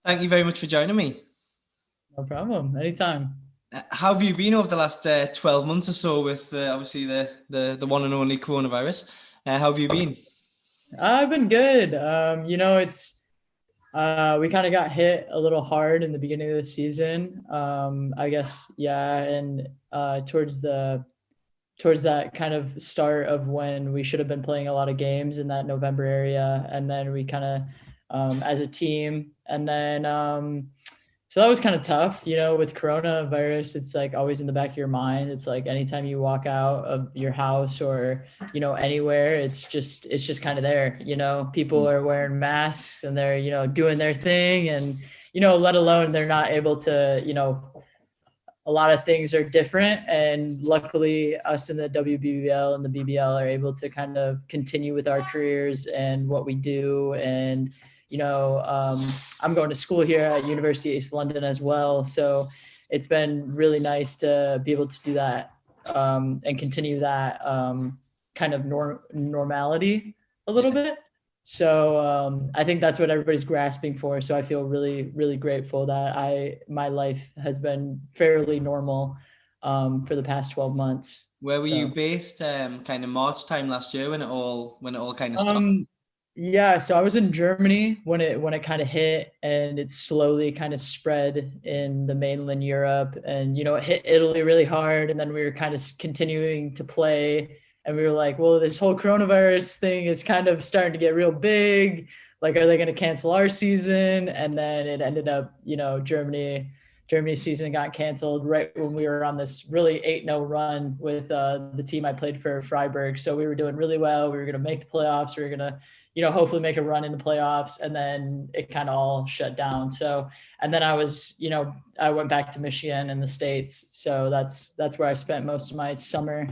Thank you very much for joining me. No problem. Anytime. How have you been over the last 12 months or so with obviously the one and only coronavirus? How have you been? I've been good. It's we kind of got hit a little hard in the beginning of the season. I guess, yeah, and towards that kind of start of when we should have been playing a lot of games in that November area, and then we kind of as a team, and then so that was kind of tough, with coronavirus. It's like always in the back of your mind. It's like anytime you walk out of your house or, anywhere, it's just kind of there. People Mm. are wearing masks and they're, doing their thing, and, let alone they're not able to, a lot of things are different. And luckily us in the WBBL and the BBL are able to kind of continue with our careers and what we do. And, I'm going to school here at University of East London as well. So it's been really nice to be able to do that, and continue that kind of normality a little Yeah. bit. So I think that's what everybody's grasping for. So I feel really, really grateful that my life has been fairly normal for the past 12 months. Where were you So based? Kind of March time last year when it all kind of stopped. um, yeah, so I was in Germany when it kind of hit, and it slowly kind of spread in the mainland Europe. And it hit Italy really hard, and then we were kind of continuing to play, and we were like, well, this whole coronavirus thing is kind of starting to get real big. Like, are they going to cancel our season? And then it ended up, Germany's season got canceled right when we were on this really 8-0 run with the team I played for, Freiburg. So we were doing really well. We were going to make the playoffs. We were going to, hopefully make a run in the playoffs. And then it kind of all shut down. So, and then I went back to Michigan in the States. So that's where I spent most of my summer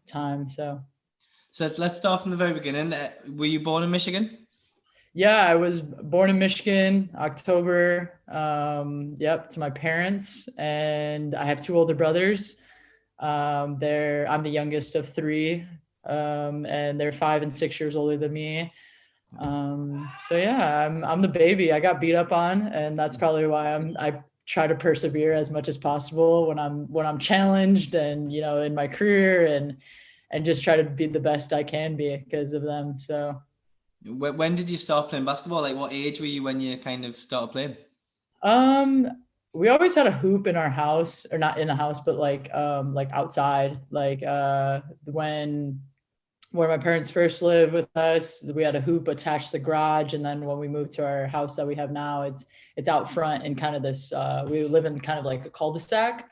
time. So So let's start from the very beginning. Were you born in Michigan? yeah, I was born in Michigan, October. Yep, to my parents, and I have two older brothers. I'm the youngest of three, and they're 5 and 6 years older than me. So yeah, I'm the baby. I got beat up on, and that's probably why I try to persevere as much as possible when I'm challenged, and in my career, and just try to be the best I can be because of them. So. When did you start playing basketball? Like what age were you when you kind of started playing? Um, we always had a hoop in our house, or not in the house, but like outside. Like when where my parents first lived with us, we had a hoop attached to the garage, and then when we moved to our house that we have now, it's out front in kind of this. We live in kind of like a cul-de-sac.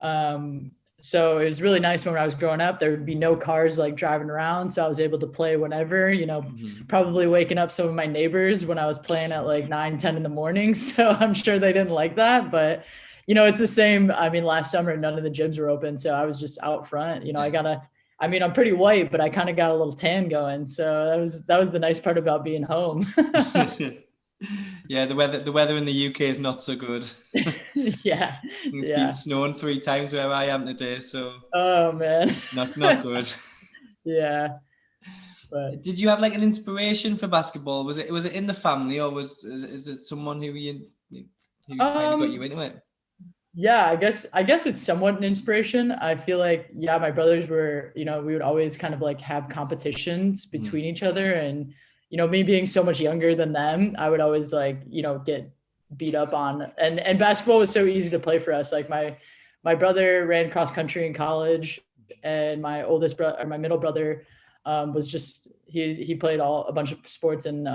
Um, so it was really nice when I was growing up. There would be no cars like driving around, so I was able to play whenever. Mhm. Probably waking up some of my neighbors when I was playing at like 9, 10 in the morning. So I'm sure they didn't like that, but it's the same. I mean, last summer none of the gyms were open, so I was just out front. I'm pretty white, but I kind of got a little tan going. So that was the nice part about being home. Yeah, the weather in the UK is not so good. Yeah. It's been Yeah. snowing 3 times where I am today, so Oh man. not good. Yeah. But Did you have like an inspiration for basketball? Was it in the family, or is it someone who kind of got you um into it? yeah, I guess it's somewhat an inspiration. I feel like, yeah, my brothers were, we would always kind of like have competitions Mhm. between each other. And me being so much younger than them, I would always like, get beat up on. And basketball was so easy to play for us. Like my brother ran cross country in college, and my oldest brother, or my middle brother, was just he played a bunch of sports in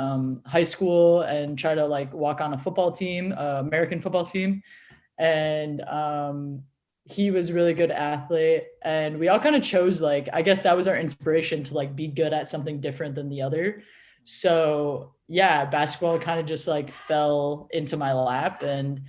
high school, and tried to like walk on a football team, American football team. And he was a really good athlete, and we all kind of chose, like, I guess that was our inspiration to like be good at something different than the other. So yeah, basketball kind of just like fell into my lap, and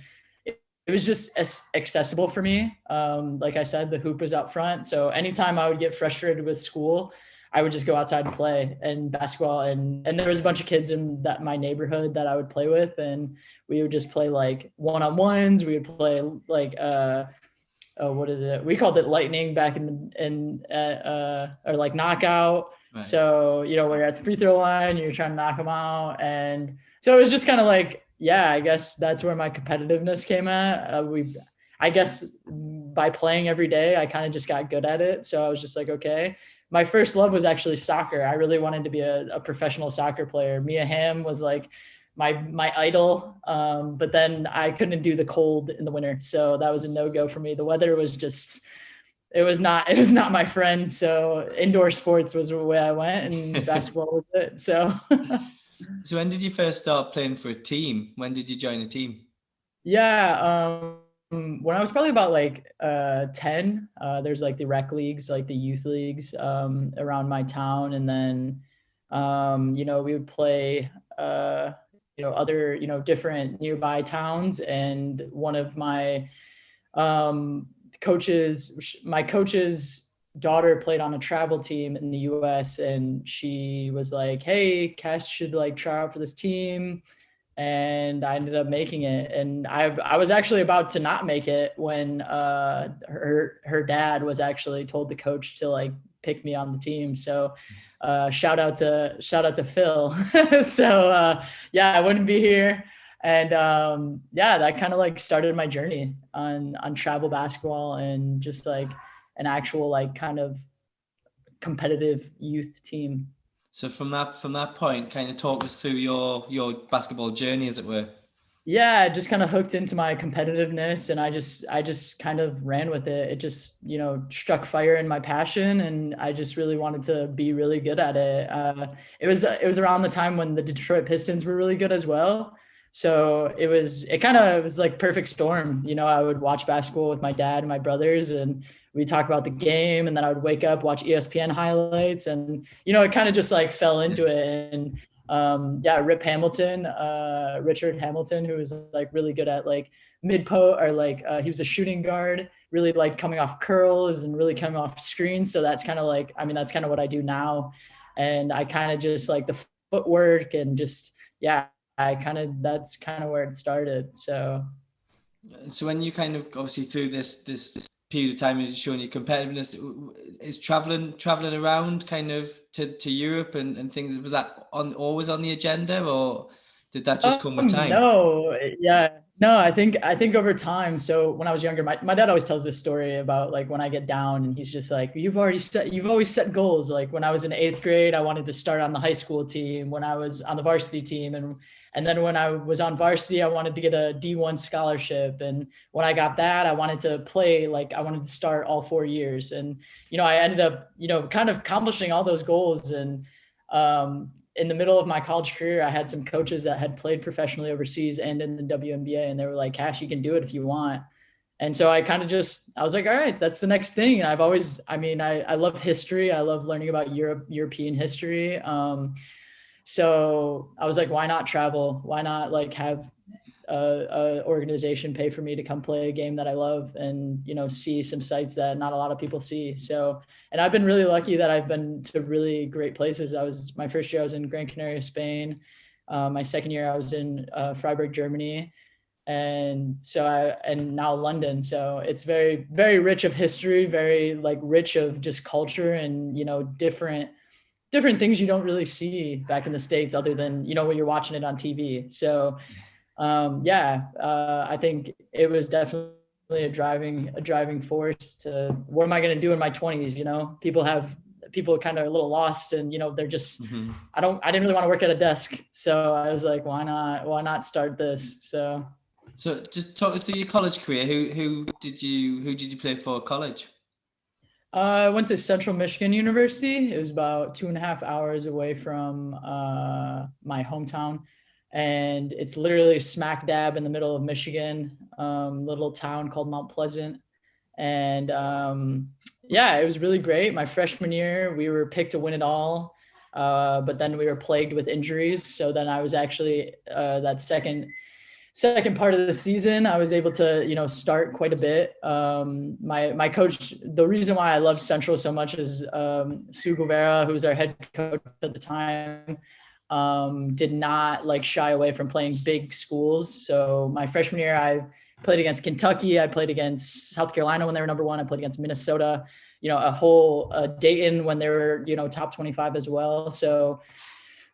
it was just accessible for me. Like I said, the hoop was out front, so anytime I would get frustrated with school, I would just go outside and play and basketball. And there was a bunch of kids in that my neighborhood that I would play with, and we would just play like one-on-ones. We would play like what is it? We called it lightning back or like knockout. Right. So where you're at the free throw line, you're trying to knock them out, and so it was just kind of like yeah, I guess that's where my competitiveness came at. I guess by playing every day, I kind of just got good at it. So I was just like, okay. My first love was actually soccer. I really wanted to be a professional soccer player. Mia Hamm was like my idol. But then I couldn't do the cold in the winter. So that was a no-go for me. The weather was just, it was not my friend. So indoor sports was the way I went, and basketball was it. So So when did you first start playing for a team? When did you join a team? yeah, when I was probably about like 10, there's like the rec leagues, like the youth leagues around my town. And then we would play other, different nearby towns. And one of um, my coach's daughter played on a travel team in the US, and she was like, "Hey, Cass should like try out for this team." And I ended up making it. And I was actually about to not make it when her dad was actually told the coach to like pick me on the team. So shout out to Phil. So yeah, I wouldn't be here. And yeah, that kind of like started my journey on travel basketball and just like an actual like kind of competitive youth team. So from that point, kind of talk us through your basketball journey, as it were. Yeah, it just kind of hooked into my competitiveness, and I just kind of ran with it. It just, struck fire in my passion, and I just really wanted to be really good at it. It was around the time when the Detroit Pistons were really good as well. So it was like perfect storm. I would watch basketball with my dad and my brothers, and we talk about the game, and then I would wake up, watch ESPN highlights, and it kind of just like fell into it. And yeah, Richard Hamilton, who was like really good at like or like he was a shooting guard, really like coming off curls and really coming off screens. So that's kind of like, I mean, that's kind of what I do now. And I kind of just like the footwork and just, yeah, that's kind of where it started. So when you kind of obviously through this period of time is showing your competitiveness, is traveling around kind of to Europe and things, was that always on the agenda, or did that just come with time? No, yeah, no, I think over time. So when I was younger, my dad always tells this story about like when I get down, and he's just like, you've always set goals. Like when I was in eighth grade, I wanted to start on the high school team, when I was on the varsity team, and then when I was on varsity, I wanted to get a D1 scholarship. And when I got that, I wanted to play, like I wanted to start all 4 years. And I ended up, kind of accomplishing all those goals. And in the middle of my college career, I had some coaches that had played professionally overseas and in the WNBA, and they were like, "Cash, you can do it if you want." And so I was like, all right, that's the next thing. And I love history. I love learning about European history. So I was like, why not travel? Why not like have a organization pay for me to come play a game that I love, and see some sites that not a lot of people see. So, and I've been really lucky that I've been to really great places. My first year I was in Gran Canaria, Spain. My second year I was in Freiburg, Germany, and now London. So it's very, very rich of history, very like rich of just culture, and different things you don't really see back in the States, other than when you're watching it on TV. So yeah, I think it was definitely a driving force to what am I going to do in my 20s. People kind of a little lost, and they're just Mm-hmm. I didn't really want to work at a desk, so I was like, why not start this? So just talk us through your college career. Who did you play for at college? I went to Central Michigan University. It was about 2.5 hours away from my hometown, and it's literally smack dab in the middle of Michigan, little town called Mount Pleasant. And yeah, it was really great. My freshman year, we were picked to win it all, but then we were plagued with injuries. So then I was actually that second part of the season, I was able to, start quite a bit. My coach, the reason why I love Central so much is Sue Guevara, who was our head coach at the time, did not like shy away from playing big schools. So my freshman year, I played against Kentucky. I played against South Carolina when they were number one. I played against Minnesota, a whole Dayton when they were, top 25 as well. So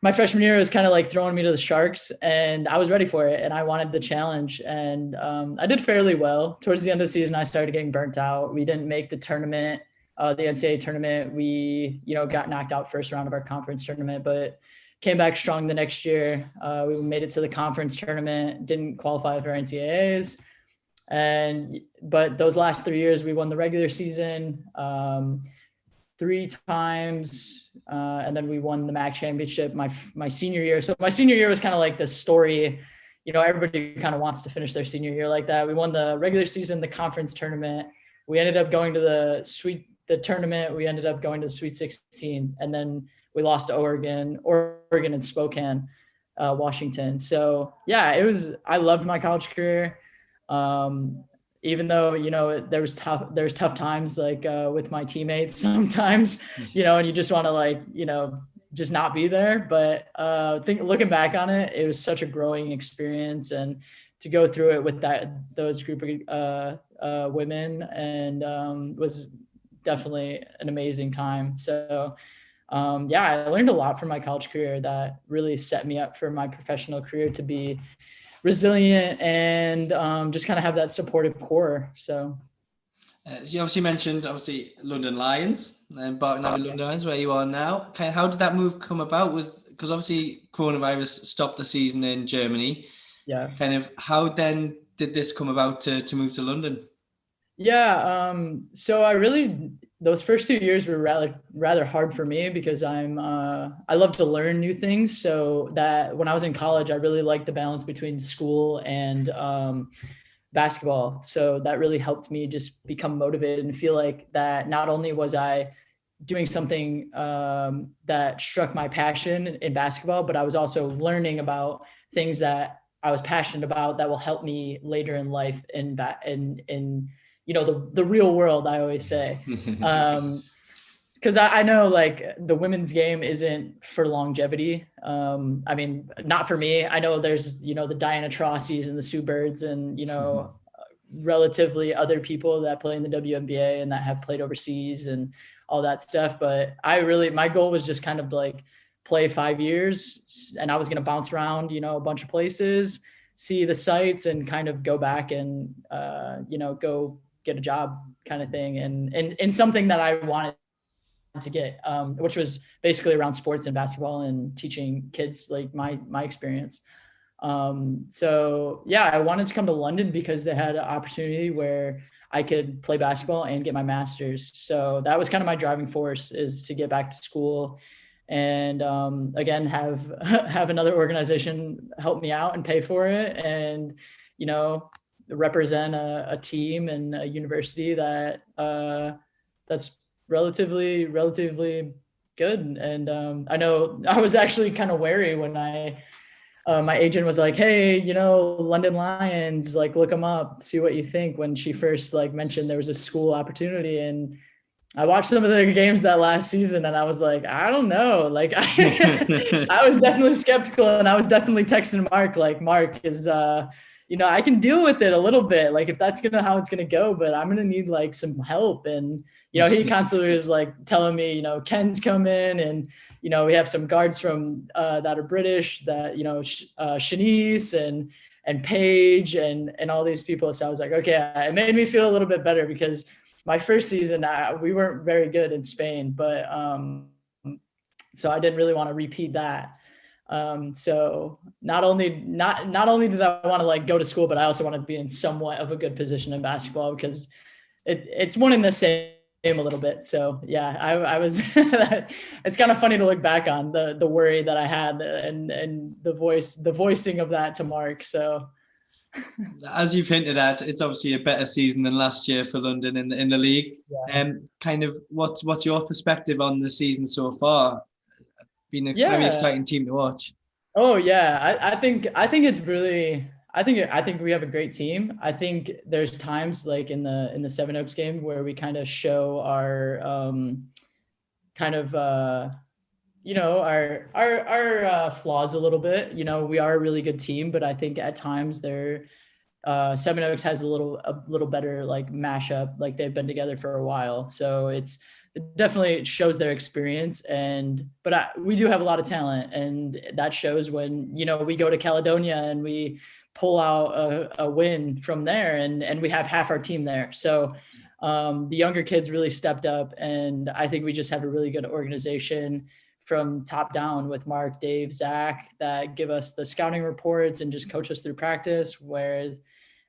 my freshman year was kind of like throwing me to the Sharks, and I was ready for it, and I wanted the challenge, and I did fairly well. Towards the end of the season, I started getting burnt out. We didn't make the tournament, the NCAA tournament. We, got knocked out first round of our conference tournament, but came back strong the next year. We made it to the conference tournament, didn't qualify for NCAAs. But those last 3 years, we won the regular season 3 times, and then we won the MAC championship my senior year. So my senior year was kind of like the story. Everybody kind of wants to finish their senior year like that. We won the regular season, the conference tournament. We ended up going to the tournament. We ended up going to the Sweet 16, and then we lost to Oregon and Spokane, Washington. So yeah, I loved my college career. Even though, there's tough times like with my teammates sometimes, and you just want to just not be there. But looking back on it, it was such a growing experience, and to go through it with those group of women, and was definitely an amazing time. So I learned a lot from my college career that really set me up for my professional career to be resilient and just kind of have that supportive core. So you obviously mentioned London Lions and Barton London Lions, where you are now. Kind of, how did that move come about? Because obviously coronavirus stopped the season in Germany. Yeah. Kind of, how then did this come about to move to London? Yeah. So those first 2 years were rather hard for me because I love to learn new things. So that when I was in college, I really liked the balance between school and basketball. So that really helped me just become motivated and feel like that not only was I doing something that struck my passion in basketball, but I was also learning about things that I was passionate about that will help me later in life in the real world, I always say. Because I know like the women's game isn't for longevity. I mean, not for me. I know there's, the Diana Tauruses and the Sue Birds and, relatively other people that play in the WNBA and that have played overseas and all that stuff. But my goal was just kind of like play 5 years, and I was going to bounce around, a bunch of places, see the sites, and kind of go back and, go get a job kind of thing. And something that I wanted to get, which was basically around sports and basketball and teaching kids like my experience. So yeah, I wanted to come to London because they had an opportunity where I could play basketball and get my master's. So that was kind of my driving force, is to get back to school and again have another organization help me out and pay for it, and represent a team and a university that that's relatively good. And I know I was actually kind of wary when my agent was like, hey, London Lions, like look them up, see what you think, when she first like mentioned there was a school opportunity. And I watched some of their games that last season, and I was like, I don't know. Like I was definitely skeptical, and I was definitely texting Mark, like, Mark is I can deal with it a little bit, like if that's how it's gonna go, but I'm gonna need like some help. And he constantly was like telling me, Ken's coming, and we have some guards from that are British, that Shanice and Paige and all these people. So I was like, okay, it made me feel a little bit better, because my first season we weren't very good in Spain, but so I didn't really want to repeat that. So not only did I want to like go to school, but I also wanted to be in somewhat of a good position in basketball, because it's one in the same a little bit. So yeah, I was, it's kind of funny to look back on the worry that I had and the voicing of that to Mark. So as you've hinted at, it's obviously a better season than last year for London in the league. Yeah. Kind of what's your perspective on the season so far? Been a very exciting team to watch. Oh yeah, I think it's really, I think we have a great team. I think there's times like in the Seven Oaks game where we kind of show our kind of our flaws a little bit. We are a really good team, but I think at times Seven Oaks has a little better like mashup, like they've been together for a while. So it's it definitely shows their experience. But we do have a lot of talent, and that shows when, we go to Caledonia and we pull out a win from there, and we have half our team there. So the younger kids really stepped up, and I think we just have a really good organization from top down with Mark, Dave, Zach, that give us the scouting reports and just coach us through practice.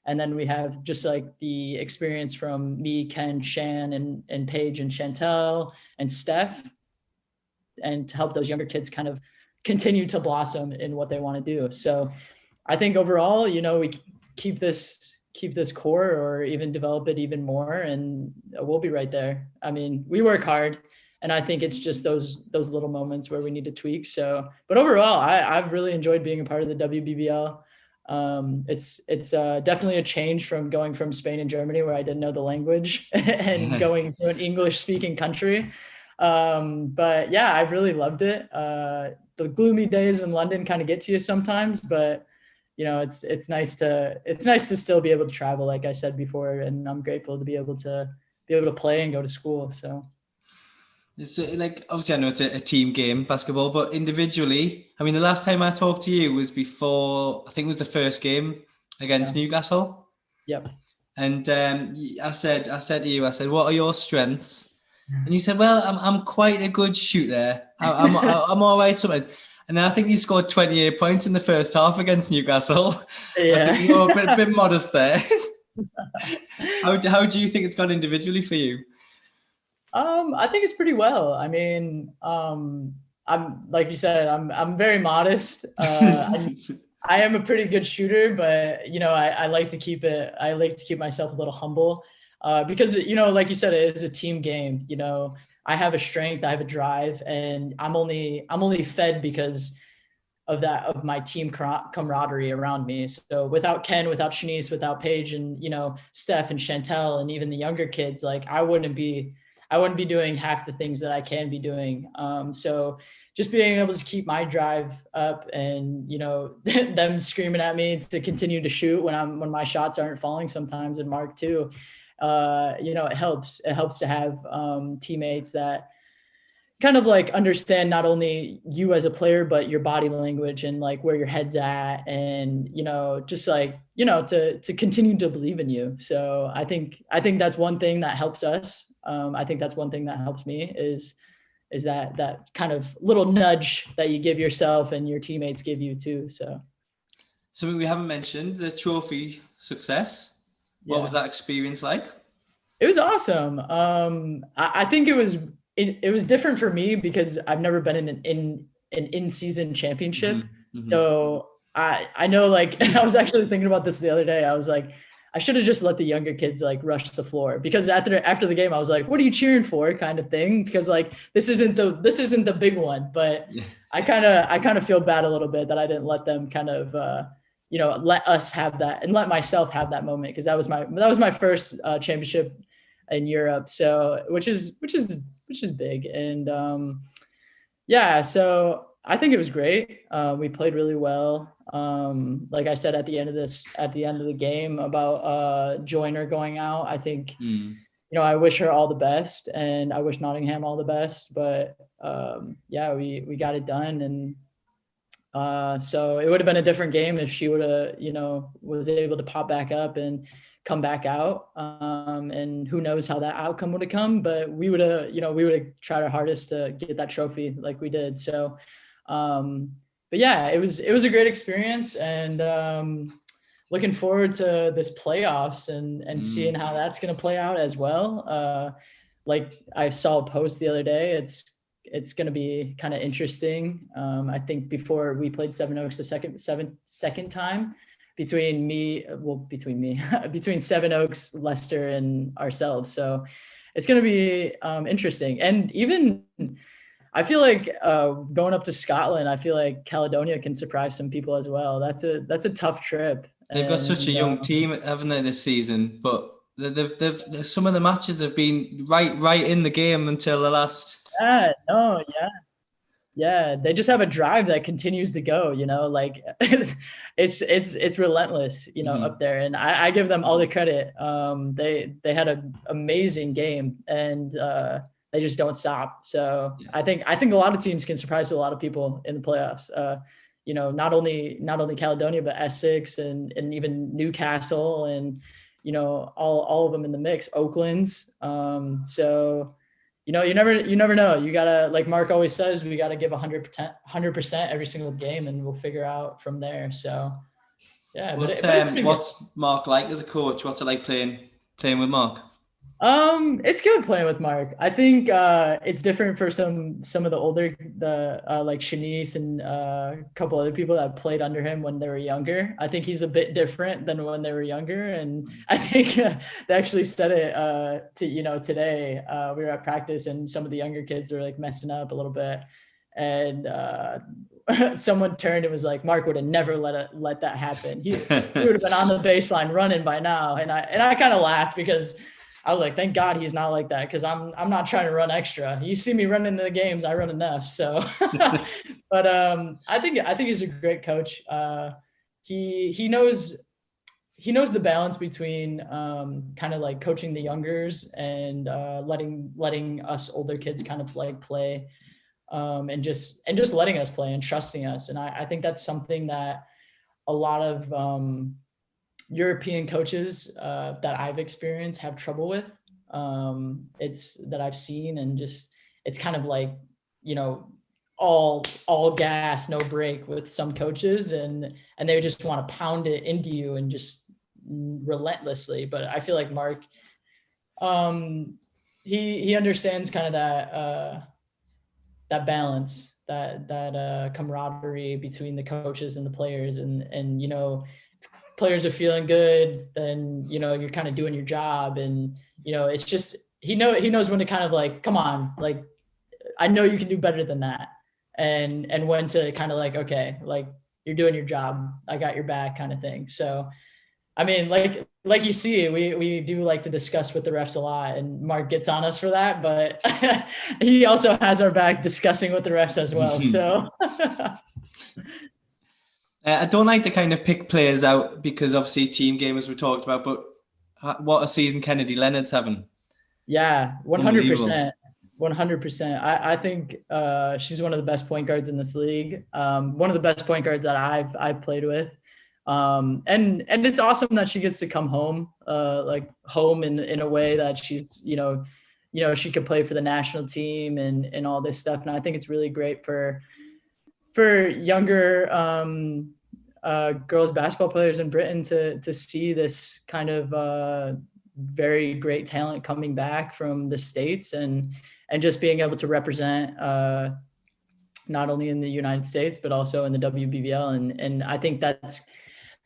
And then we have just like the experience from me, Ken, Shan, and Paige and Chantel and Steph, and to help those younger kids kind of continue to blossom in what they want to do. So I think overall, we keep this core, or even develop it even more, and we'll be right there. I mean, we work hard, and I think it's just those little moments where we need to tweak. So, but overall, I've really enjoyed being a part of the WBBL. It's definitely a change from going from Spain and Germany, where I didn't know the language, and going to an English speaking country. But yeah, I've really loved it. The gloomy days in London kind of get to you sometimes, but it's nice to still be able to travel, like I said before, and I'm grateful to be able to play and go to school. So it's like, obviously I know it's a team game, basketball, but individually, I mean, the last time I talked to you was before, I think it was the first game against Newcastle. Yep. And I said to you, what are your strengths? And you said, well, I'm quite a good shooter. I'm all right sometimes. And then I think you scored 28 points in the first half against Newcastle. Yeah. I think you're a bit modest there. How do you think it's gone individually for you? I think it's pretty well. I mean, I'm, like you said, I'm very modest. I am a pretty good shooter, but I like to keep myself a little humble, because like you said, it is a team game. I have a strength, I have a drive, and I'm only fed because of my team camaraderie around me. So without Ken, without Shanice, without Paige, and Steph and Chantel, and even the younger kids, like I wouldn't be doing half the things that I can be doing. So just being able to keep my drive up, and them screaming at me to continue to shoot when my shots aren't falling sometimes, and Mark too. It helps to have teammates that kind of like understand not only you as a player, but your body language and like where your head's at, and just like to continue to believe in you. So I think that's one thing that helps us. I think that's one thing that helps me is that kind of little nudge that you give yourself and your teammates give you too. So we haven't mentioned the trophy success. What was that experience like? It was awesome. I think it was different for me because I've never been in an in-season championship. Mm-hmm. So I know, like, I was actually thinking about this the other day. I was like, I should have just let the younger kids like rush the floor, because after the game, I was like, what are you cheering for, kind of thing? Because like, this isn't the big one, but I kind of feel bad a little bit that I didn't let them kind of, let us have that, and let myself have that moment. Cause that was my first championship in Europe. So, which is big. And so I think it was great. We played really well. Like I said, at the end of the game about Joyner going out, I think, I wish her all the best, and I wish Nottingham all the best, but we got it done. And so it would have been a different game if she would have, was able to pop back up and come back out. And who knows how that outcome would have come, but we would have tried our hardest to get that trophy like we did. So, but yeah, it was a great experience, and looking forward to this playoffs and seeing how that's going to play out as well. Like I saw a post the other day, it's going to be kind of interesting. I think before we played Seven Oaks the second time between Seven Oaks, Leicester, and ourselves. So it's going to be interesting. And even I feel like going up to Scotland, I feel like Caledonia can surprise some people as well. That's a tough trip. They've got such a young team, haven't they, this season? But they've some of the matches have been right in the game until the last. Yeah. They just have a drive that continues to go. Like it's relentless. Up there, and I give them all the credit. They had an amazing game, and they just don't stop. So Yeah. I think a lot of teams can surprise a lot of people in the playoffs. You know, not only Caledonia, but Essex and even Newcastle and, you know, all of them in the mix, Oakland's. So, you know, you never know. You gotta, like Mark always says, we gotta give 100% every single game, and we'll figure out from there. So yeah. What's Mark like as a coach? What's it like playing with Mark? It's good playing with Mark. I think it's different for some of the older, like Shanice and a couple other people that played under him when they were younger. I think he's a bit different than when they were younger, and I think they actually said it to, you know, today. We were at practice and some of the younger kids were like messing up a little bit, and someone turned and was like, Mark would have never let that happen. He would have been on the baseline running by now, and I kind of laughed because I was like, thank God he's not like that, because I'm not trying to run extra. You see me running into the games, I run enough. So, but I think he's a great coach. He knows the balance between kind of like coaching the youngers and letting us older kids kind of like play, and just letting us play and trusting us. And I think that's something that a lot of European coaches that I've experienced have trouble with. It's that I've seen, and just, it's kind of like, you know, all gas, no break with some coaches, and they just want to pound it into you and just relentlessly. But I feel like Mark, he understands kind of that balance, that camaraderie between the coaches and the players, and you know, players are feeling good, then, you know, you're kind of doing your job. And, you know, it's just, he knows when to kind of like, come on, like, I know you can do better than that. And when to kind of like, okay, like, you're doing your job, I got your back, kind of thing. So, I mean, like you see, we do like to discuss with the refs a lot, and Mark gets on us for that, but he also has our back discussing with the refs as well. So I don't like to kind of pick players out because obviously team gamers we talked about, but what a season Kennedy Leonard's having. Yeah, 100%. 100%. I think she's one of the best point guards in this league. One of the best point guards that I've played with. And it's awesome that she gets to come home, like home in a way that she's, you know, she could play for the national team and all this stuff. And I think it's really great for younger girls basketball players in Britain to see this kind of very great talent coming back from the States, and just being able to represent not only in the United States but also in the WBBL. And I think that's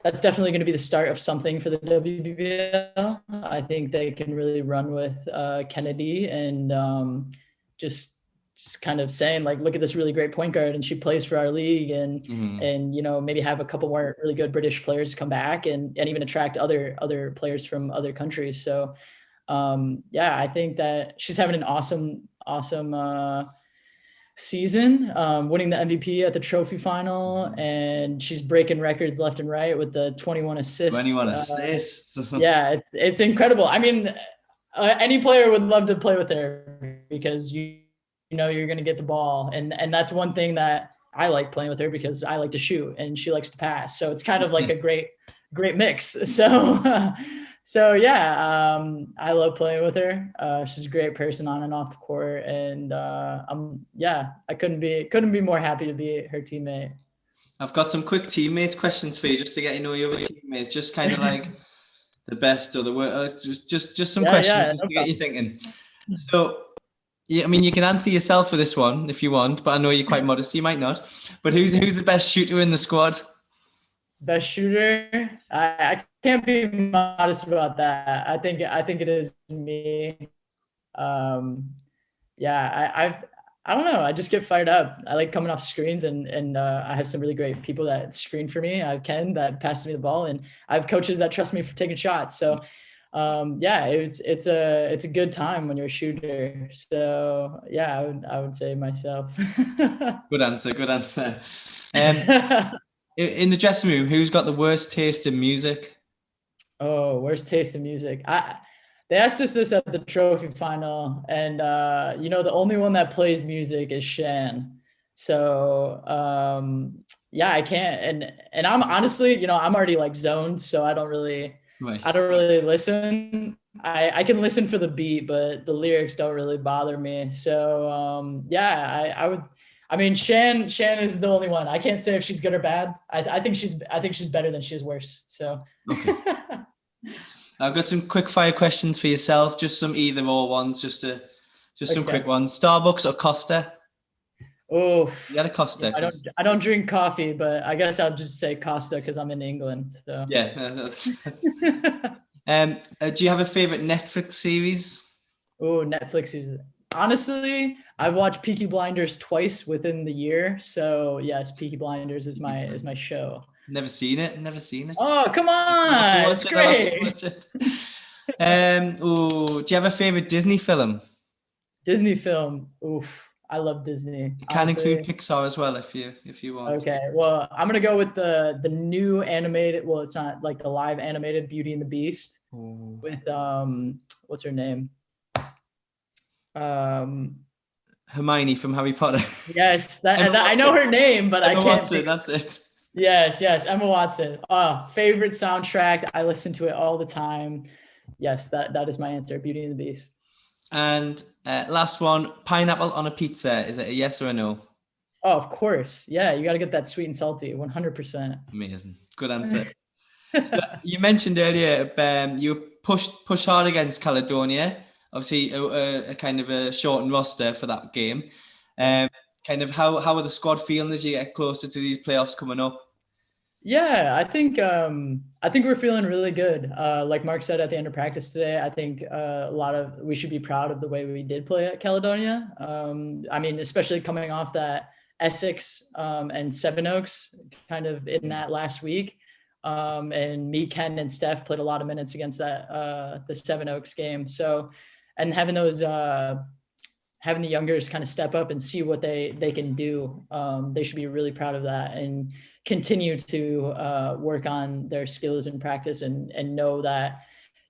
definitely going to be the start of something for the WBBL. I think they can really run with Kennedy, and just kind of saying like, look at this really great point guard, and she plays for our league, and you know, maybe have a couple more really good British players come back, and even attract other players from other countries. So yeah, I think that she's having an awesome season, winning the MVP at the trophy final, and she's breaking records left and right with the 21 assists. 21 assists. Yeah, it's incredible. I mean, any player would love to play with her, because you know you're going to get the ball, and that's one thing that I like playing with her, because I like to shoot and she likes to pass. So it's kind of like a great mix. So yeah, I love playing with her. She's a great person on and off the court, and I couldn't be more happy to be her teammate. I've got some quick teammates questions for you, just to get to know your other teammates, just kind of like the best or the worst, just some questions just to get you thinking. So yeah, I mean, you can answer yourself for this one if you want, but I know you're quite modest, so you might not. But who's the best shooter in the squad? Best shooter? I can't be modest about that. I think it is me. Yeah, I don't know. I just get fired up. I like coming off screens, and I have some really great people that screen for me. I have Ken that passes me the ball, and I have coaches that trust me for taking shots. So yeah, it's a good time when you're a shooter. So yeah, I would say myself. Good answer. In the dressing room, who's got the worst taste in music? Oh, worst taste in music. They asked us this at the trophy final, and the only one that plays music is Shan. So yeah, I can't, and I'm honestly, I'm already like zoned, so Right. I don't really listen. I can listen for the beat, but the lyrics don't really bother me. So yeah, I would. I mean, Shan is the only one. I can't say if she's good or bad. I think she's better than she is worse. So Okay. I've got some quick fire questions for yourself, just some either or ones, just some quick ones. Starbucks or Costa? Oh, You had a Costa. I don't drink coffee, but I guess I'll just say Costa because I'm in England. So Yeah. Do you have a favorite Netflix series? Oh, Netflix is honestly, I've watched Peaky Blinders twice within the year. So yes, Peaky Blinders is my show. Never seen it. Never seen it. Oh, come on. It's great. I'll have to watch it. Do you have a favorite Disney film? Disney film. Oof. I love Disney. You can include Pixar as well if you want. Okay. Well, I'm gonna go with the new animated. Well, it's not like the live animated Beauty and the Beast with what's her name? Hermione from Harry Potter. Yes, I know her name, but Emma I can't. Watson, that's it. Yes, Emma Watson. Favorite soundtrack. I listen to it all the time. Yes, that is my answer. Beauty and the Beast. And last one, pineapple on a pizza. Is it a yes or a no? Oh, of course. Yeah, you got to get that sweet and salty. 100%. Amazing. Good answer. So you mentioned earlier you pushed hard against Caledonia. Obviously, a kind of a shortened roster for that game. Kind of how are the squad feeling as you get closer to these playoffs coming up? Yeah, I think we're feeling really good. Like Mark said at the end of practice today, I think we should be proud of the way we did play at Caledonia. I mean, especially coming off that Essex and Sevenoaks kind of in that last week. And me, Ken, and Steph played a lot of minutes against that the Sevenoaks game. So, and having those having the youngers kind of step up and see what they can do, they should be really proud of that and continue to work on their skills in practice and know that,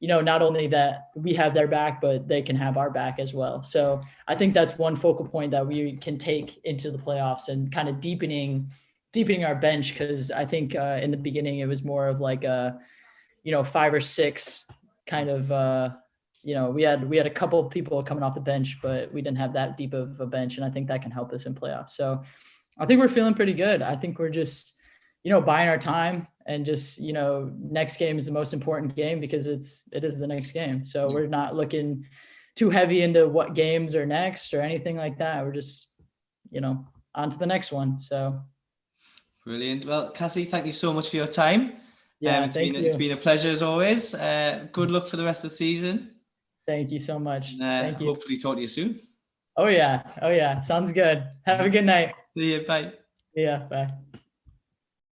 not only that we have their back, but they can have our back as well. So I think that's one focal point that we can take into the playoffs and kind of deepening our bench. Because I think in the beginning it was more of like a, 5 or 6 kind of, we had a couple of people coming off the bench, but we didn't have that deep of a bench. And I think that can help us in playoffs. So I think we're feeling pretty good. I think we're just, buying our time and just, next game is the most important game because it is the next game. So we're not looking too heavy into what games are next or anything like that. We're just, on to the next one. So. Brilliant. Well, Cassie, thank you so much for your time. Yeah, it's been a pleasure as always. Good luck for the rest of the season. Thank you so much. Thank you. Hopefully talk to you soon. Oh yeah. Sounds good. Have a good night. See you. Bye. Yeah. Bye.